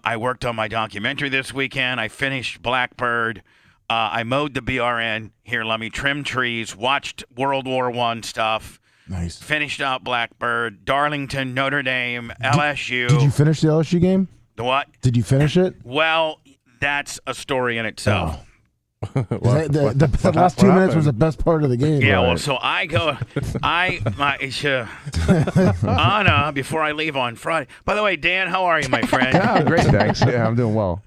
I worked on my documentary this weekend. I finished Blackbird. I mowed the BRN. Here, let me trim trees. Watched World War I stuff. Nice. Finished out Blackbird, Darlington, Notre Dame, LSU. Did you finish the LSU game? The what? Did you finish it? Well, that's a story in itself. The last 2 minutes was the best part of the game. Yeah, right? well, so Anna, before I leave on Friday. By the way, Dan, how are you, my friend? Yeah, great, thanks. Yeah, I'm doing well.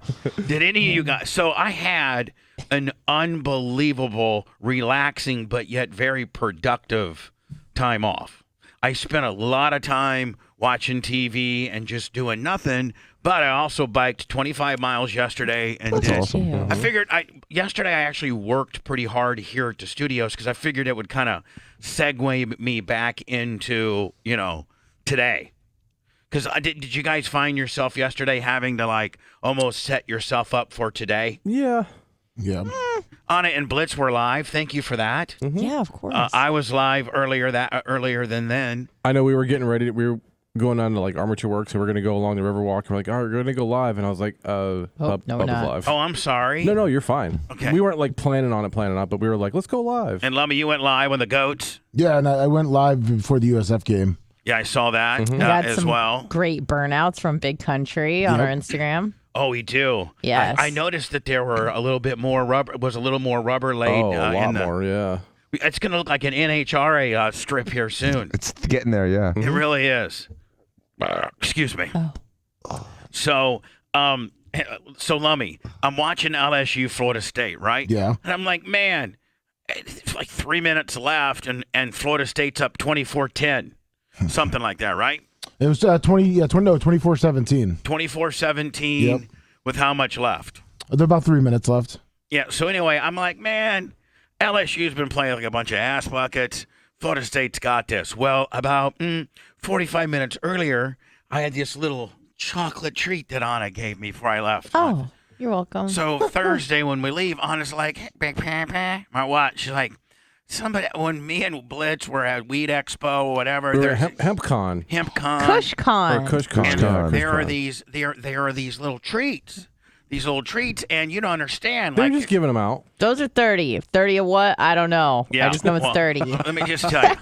Did any of you guys? So I had an unbelievable, relaxing, but yet very productive time off. I spent a lot of time watching TV and just doing nothing, but I also biked 25 miles yesterday. And That's awesome. I figured yesterday I actually worked pretty hard here at the studios because I figured it would kind of segue me back into, today. Because did you guys find yourself yesterday having to almost set yourself up for today? Yeah. Yeah. Anna and Blitz were live. Thank you for that. Mm-hmm. Yeah, of course. I was live earlier than then. I know we were getting ready. We were going on to Armature Works, and we're going to go along the Riverwalk. And we're like, oh, we're going to go live. And I was like, no, we're Bubba's not. live. Oh, I'm sorry. No, you're fine. Okay. We weren't planning on it, but we were like, let's go live. And Lummy, you went live on the goats. Yeah, and I went live before the USF game. Yeah, I saw that We got as some well. great burnouts from Big Country on our Instagram. Oh, we do. Yes. I noticed that there were a little bit more rubber. Was a little more rubber laid. Oh, a lot more, yeah. It's going to look like an NHRA strip here soon. It's getting there, yeah. It really is. Excuse me. Oh. So, Lummy, I'm watching LSU Florida State, right? Yeah. And I'm like, man, it's 3 minutes left, and Florida State's up 24-10, something like that, right? It was 24-17. 24-17 Yep. with how much left? There's about 3 minutes left. Yeah, so anyway, I'm like, man, LSU's been playing like a bunch of ass buckets. Florida State's got this. Well, about 45 minutes earlier, I had this little chocolate treat that Anna gave me before I left. Oh, you're welcome. So Thursday when we leave, Anna's like, my what? She's like, when me and Blitz were at Weed Expo or whatever, We were there's at HempCon. KushCon. Or KushCon. and Yeah, there are KushCon. there are these little treats. And you don't understand. They're just giving them out. Those are 30. 30 of what? I don't know. Yeah, I just know it's well, 30. Let me just tell you.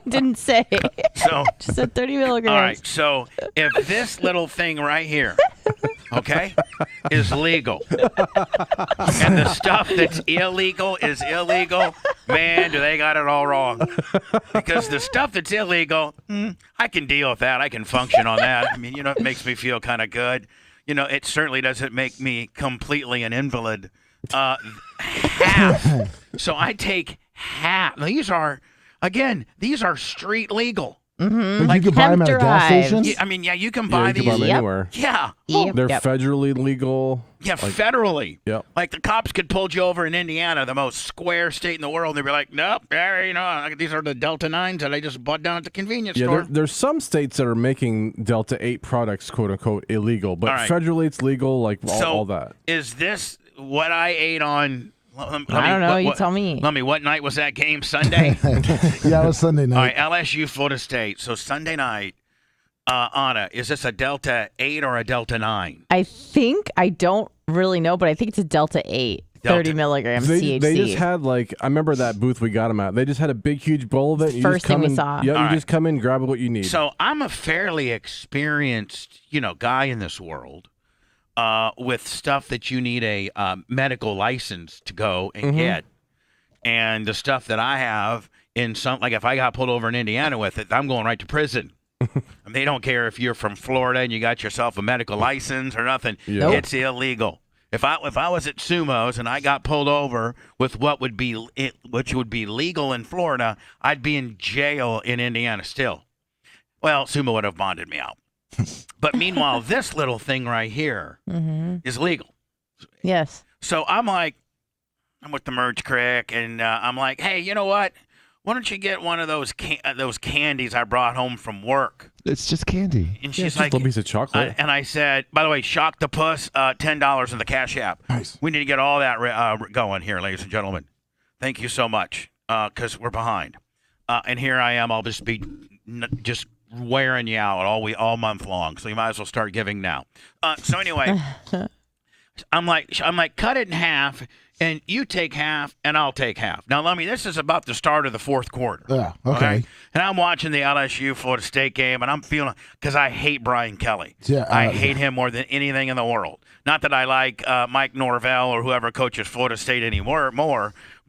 Didn't say. So, Just said 30 milligrams. all right. So if this little thing right here, okay, is legal, and the stuff that's illegal is illegal, man, do they got it all wrong? Because the stuff that's illegal, I can deal with that. I can function on that. I mean, it makes me feel kind of good. It certainly doesn't make me completely an invalid. Half. So I take half. Now, these are street legal. Mm-hmm. You can buy them at a gas hemp-derived. station? You can buy You these. can buy them Yep. anywhere. Yeah. Yep. They're Yep. federally legal. Yeah, federally. Yep. Like the cops could pull you over in Indiana, the most square state in the world, and they'd be like, nope, these are the Delta 9s that I just bought down at the convenience store. There's some states that are making Delta 8 products, quote unquote, illegal, but All right. federally it's legal, all that. Is this what I ate on? I don't know. You tell me. Let me. What night was that game? Sunday? Yeah, it was Sunday All night. right, LSU, Florida State. So Sunday night, Anna, is this a Delta 8 or a Delta 9? I don't really know, but I think it's a Delta 8. 30 milligrams THC. They just had I remember that booth we got them at. They just had a big, huge bowl of it. You First just come thing we in, saw. Yeah, All you right. just come in, grab what you need. So I'm a fairly experienced, guy in this world. With stuff that you need a medical license to go and get. And the stuff that I have if I got pulled over in Indiana with it, I'm going right to prison. And they don't care if you're from Florida and you got yourself a medical license or nothing. Nope. It's illegal. If I was at Sumo's and I got pulled over with which would be legal in Florida, I'd be in jail in Indiana still. Well, Sumo would have bonded me out. But meanwhile, this little thing right here is legal. Yes. So I'm with the Merge Crick, and I'm like, hey, you know what? Why don't you get one of those candies I brought home from work? It's just candy. And Yeah, she's it's just like, a little piece of chocolate. and I said, by the way, Shock the Puss, $10 in the Cash App. Nice. We need to get all that going here, ladies and gentlemen. Thank you so much, because we're behind. And here I am. I'll just be just wearing you out all month long. So you might as well start giving now. So anyway, I'm like, cut it in half, and you take half, and I'll take half. Now, let me. This is about the start of the fourth quarter. Yeah. Okay. And I'm watching the LSU Florida State game, and I'm feeling because I hate Brian Kelly. Yeah, I hate him more than anything in the world. Not that I like Mike Norvell or whoever coaches Florida State anymore,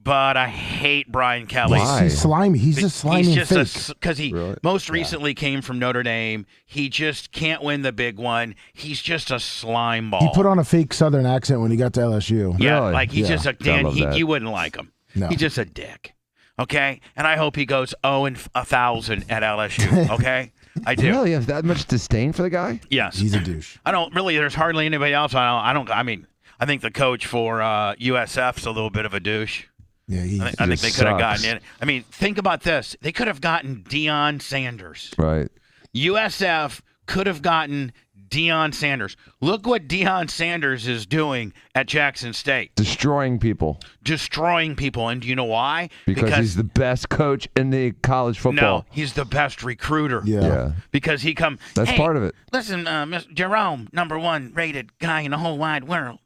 but I hate Brian Kelly. Why? He's slimy. He's just slimy. He's just fake. because he most recently came from Notre Dame. He just can't win the big one. He's just a slime ball. He put on a fake Southern accent when he got to LSU. Yeah, Really? like he's just a I love that. you wouldn't like him. No. He's just a dick. Okay, and I hope he goes 0-1,000 at LSU. Okay, I do. Really? You have that much disdain for the guy? Yes, He's a douche. I don't really. There's hardly anybody else. I mean, I think the coach for USF's a little bit of a douche. Yeah, I think they could have sucks. gotten in. I mean, think about this. They could have gotten Deion Sanders. Right. USF could have gotten Deion Sanders. Look what Deion Sanders is doing at Jackson State. Destroying people. Destroying people. And do you know why? Because he's the best coach in the college football. No, he's the best recruiter. Yeah. Because he come. That's hey, part of it. Listen, Mr. Jerome, #1 rated guy in the whole wide world.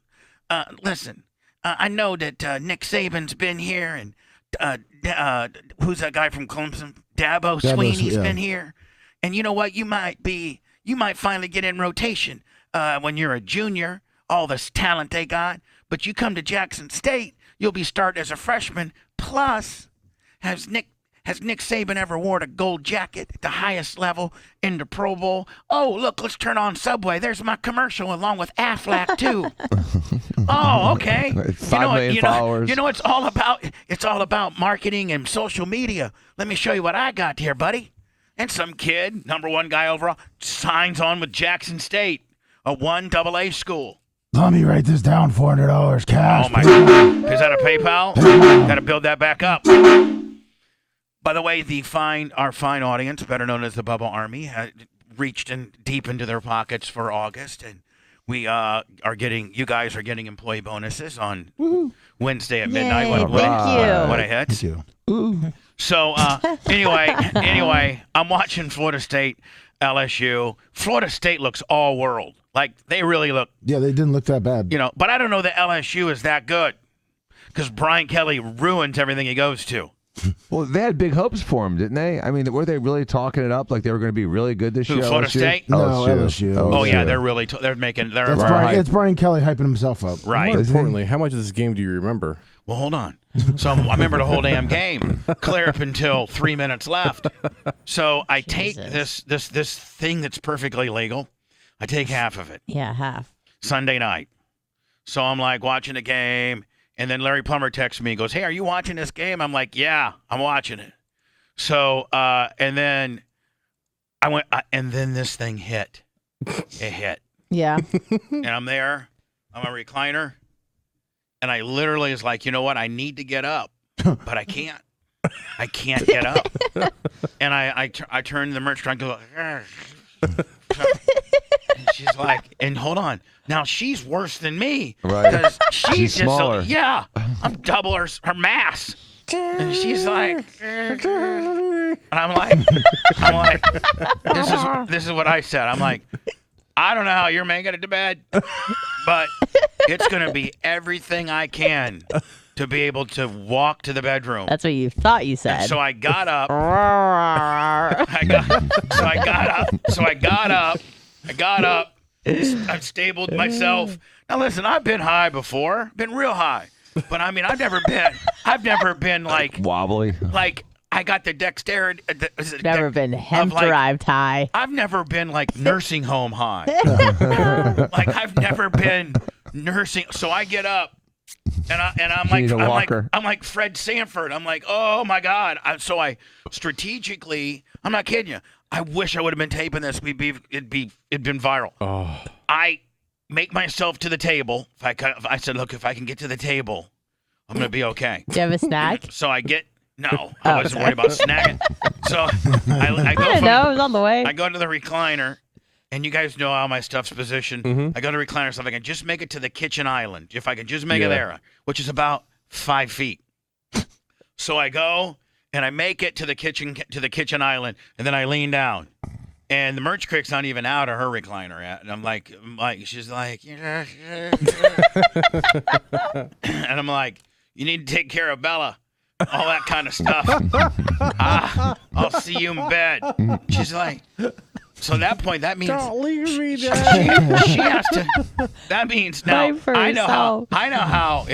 Listen, I know that Nick Saban's been here, and who's that guy from Clemson? Dabo Sweeney's been here. And you know what? You might finally get in rotation when you're a junior. All this talent they got, but you come to Jackson State, you'll be starting as a freshman. Plus, has Nick Saban ever wore a gold jacket at the highest level in the Pro Bowl? Oh, look, let's turn on Subway. There's my commercial along with Aflac, too. Oh, okay. 5 million followers. You know, it's all about marketing and social media. Let me show you what I got here, buddy. And some kid, #1 guy overall, signs on with Jackson State, a 1AA school. Let me write this down. $400 cash. Oh, my God. Is that a PayPal? Got to build that back up. By the way, our fine audience, better known as the Bubba Army, had reached in deep into their pockets for August, and we you guys are getting employee bonuses on Wednesday at midnight. Yay, What thank a hit. Thank you. So anyway, I'm watching Florida State, LSU. Florida State looks all world. Like they really look. Yeah, they didn't look that bad. But I don't know that LSU is that good because Brian Kelly ruins everything he goes to. Well, they had big hopes for him, didn't they? I mean, were they really talking it up like they were going to be really good this year? Florida LSU? State? No, LSU. Oh yeah, LSU. they're really they're making they're It's Brian Kelly hyping himself up. right. More importantly, how much of this game do you remember? Well, hold on. So I remember the whole damn game, clear up until 3 minutes left. So I take this thing that's perfectly legal. I take half of it. Yeah, half. Sunday night. So I'm like watching the game, and then Larry Plummer texts me and goes, "Hey, are you watching this game?" I'm like, "Yeah, I'm watching it." So and then I went, and then this thing hit. It hit, Yeah. and I'm there. I'm a recliner. And I literally was like, you know what? I need to get up, but I can't. I can't get up. And I turn to the merch truck and go, and she's like, and hold on. Now she's worse than me. Right. Because she's just smaller. I'm double her mass. And she's like, and I'm like, this is what I said. I'm like, I don't know how you're making it to bed, but it's going to be everything I can to be able to walk to the bedroom. That's what you thought you said. And so I got up. I got up. I've stabled myself. Now listen, I've been high before, been real high, but I mean, I've never been like Wobbly. like I got the dexterity. Never been hemp-derived high. I've never been like nursing home high. Like I've never been nursing. So I get up, and I'm like Fred Sanford. I'm like, oh my God. So I strategically, I'm not kidding you. I wish I would have been taping this. It'd been viral. Oh. I make myself to the table. I said, look, if I can get to the table, I'm gonna be okay. Do you have a snack? So I get. No, I wasn't worried about snagging. So I go I know, it was on the way. I go to the recliner, and you guys know how my stuff's positioned. Mm-hmm. I go to the recliner, so if I can just make it to the kitchen island, if I can just make it there, which is about 5 feet. So I go, and I make it to the kitchen island, and then I lean down, And the merch crick's not even out of her recliner yet. And I'm like, she's like, and I'm like, you need to take care of Bella. All that kind of stuff. I'll see you in bed. She's like, so at that point, that means Don't leave me, she Dad. has to. That means now Fight for I know herself. how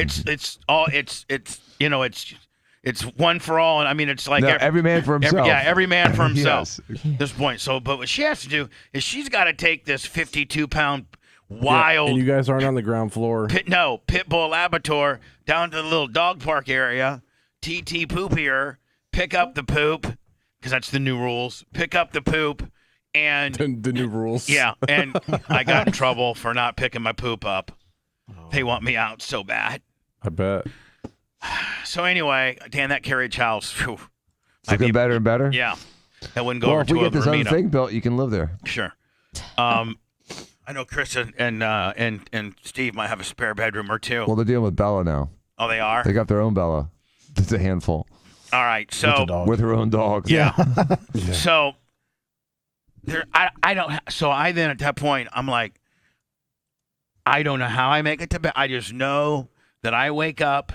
it's one for all, and I mean it's like No, every man for himself. every man for himself. Yes. At this point. So, but what she has to do is she's got to take this 52-pound Yeah, wild and you guys aren't on the ground floor. pit bull Labrador down to the little dog park area. TT poopier, pick up the poop, because that's the new rules. Pick up the poop, and The new rules. yeah, and I got in trouble for not picking my poop up. They want me out so bad. I bet. So anyway, Dan, that carriage house, phew, It's looking better and better. yeah, that wouldn't go Well, over if to we get this other Vermina. thing built, you can live there. Sure. I know Chris and Steve might have a spare bedroom or two. Well, they're dealing with Bella now. Oh, they are? They got their own Bella. It's a handful All right. With the So dog. with her own dog. yeah. So there, I don't. So I then at that point I'm like, I don't know how I make it to bed. I just know that I wake up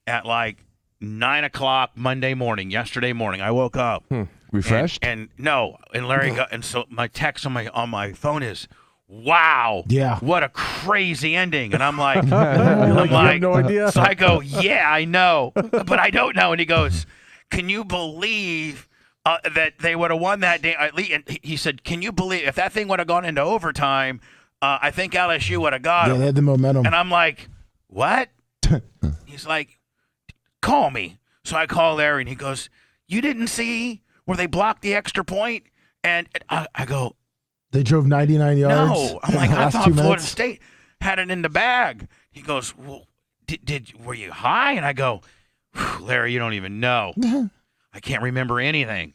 at like 9 o'clock Monday morning. Yesterday morning, I woke up Refreshed? and no, and Larry got, and so my text on my phone is, wow, Yeah. what a crazy ending. And I'm like, You I'm have no idea. so I go, yeah, I know, but I don't know. And he goes, can you believe that they would have won that day? At least, and he said, can you believe if that thing would have gone into overtime? I think LSU would have got Yeah, him. they had the momentum. And I'm like, what? He's like, call me. So I call Larry, and he goes, you didn't see where they blocked the extra point? And I go, They drove 99 yards. no. I'm in like, the I last thought 2 Florida minutes. State had it in the bag. He goes, well, were you high? And I go, Larry, you don't even know. I can't remember anything.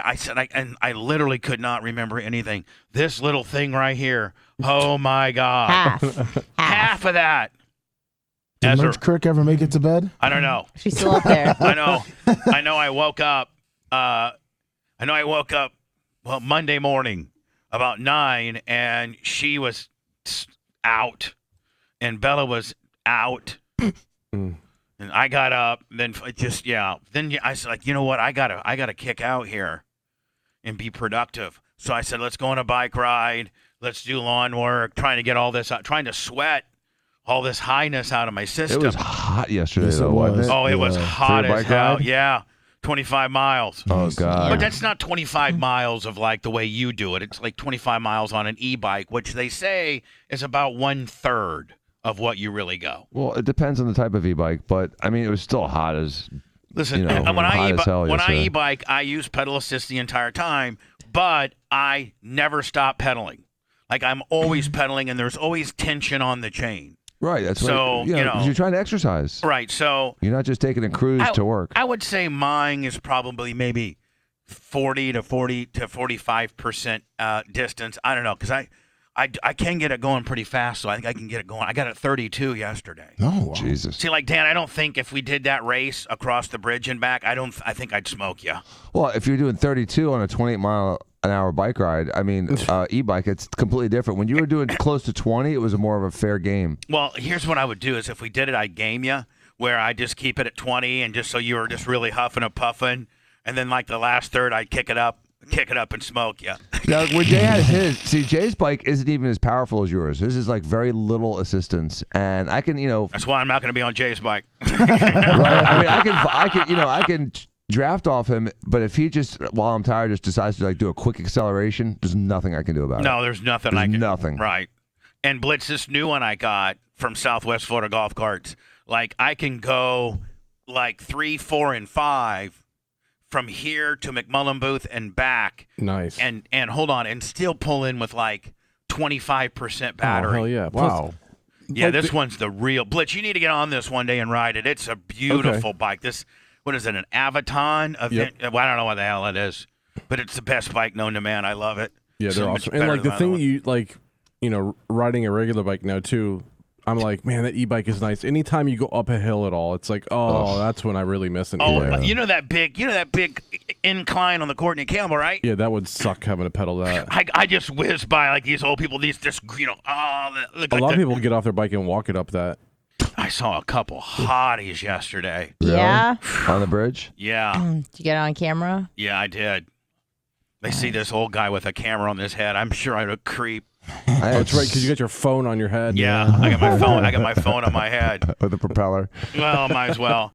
I literally could not remember anything. This little thing right here. Oh my God. Half of that. Did As a- Merch Crick ever make it to bed? I don't know. She's still up there. I know I woke up. Well, Monday morning about 9, and she was out, and Bella was out, and I got up. Then I was like, you know what? I gotta kick out here, and be productive. So I said, let's go on a bike ride. Let's do lawn work. Trying to get all this out. Trying to sweat all this highness out of my system. It was hot yesterday, Yes, it though, wasn't was. it? Oh, it was Yeah. hot For a as bike hell. ride? Yeah, 25 miles. Oh, God. But that's not 25 miles of like the way you do it. It's like 25 miles on an e-bike, which they say is about 1/3 of what you really go. Well, it depends on the type of e-bike, but, I mean, it was still hot as... Listen, You know, when hot as hell I yesterday. e-bike, I use pedal assist the entire time, but I never stop pedaling. Like I'm always pedaling, and there's always tension on the chain. Right, that's So, what, you know. 'cause you're trying to exercise. Right, so You're not just taking a cruise to work. I would say mine is probably maybe 40 to 45% distance. I don't know, because I can get it going pretty fast, so I think I can get it going. I got it 32 yesterday. No. Wow. Jesus. See, like Dan, I don't think if we did that race across the bridge and back, I think I'd smoke you. Well, if you're doing 32 on a 28-mile-an-hour bike ride, I mean, e-bike, it's completely different. When you were doing close to 20, it was more of a fair game. Well, here's what I would do is if we did it, I'd game you, where I just keep it at 20, and just so you were just really huffing and puffing, and then like the last third, I'd kick it up and smoke you. Now, when Jay had his, see, Jay's bike isn't even as powerful as yours. His is like very little assistance, and I can, That's why I'm not going to be on Jay's bike. right, I mean, I can draft off him, but if he just, while I'm tired, just decides to like do a quick acceleration, there's nothing I can do about it. No, there's nothing There's I can. nothing. Right. And Blitz, this new one I got from Southwest Florida Golf Carts, like I can go like 3, 4, and 5 from here to McMullen Booth and back, Nice. and hold on, and still pull in with like 25% battery. Oh, hell yeah. Wow. Yeah, Like this one's the real Blitz. You need to get on this one day and ride it. It's a beautiful bike. This, what is it, an Aviton? Well, I don't know what the hell it is, but it's the best bike known to man. I love it. Yeah, So they're much awesome. And better like the than thing other you like, riding a regular bike now too. I'm like, man, that e-bike is nice. Anytime you go up a hill at all, it's like, that's when I really miss an Oh, e-bike. you know that big incline on the Courtney Campbell, right? Yeah, that would suck having to pedal that. I just whiz by like these old people. These just look A lot of people get off their bike and walk it up that. I saw a couple hotties yesterday. Yeah. On the bridge. Yeah, Did you get it on camera? yeah, I did. They see this old guy with a camera on his head. I'm sure I'd a creep. That's right, because you got your phone on your head. Yeah, I got my phone. I got my phone on my head. With the propeller. Well, might as well.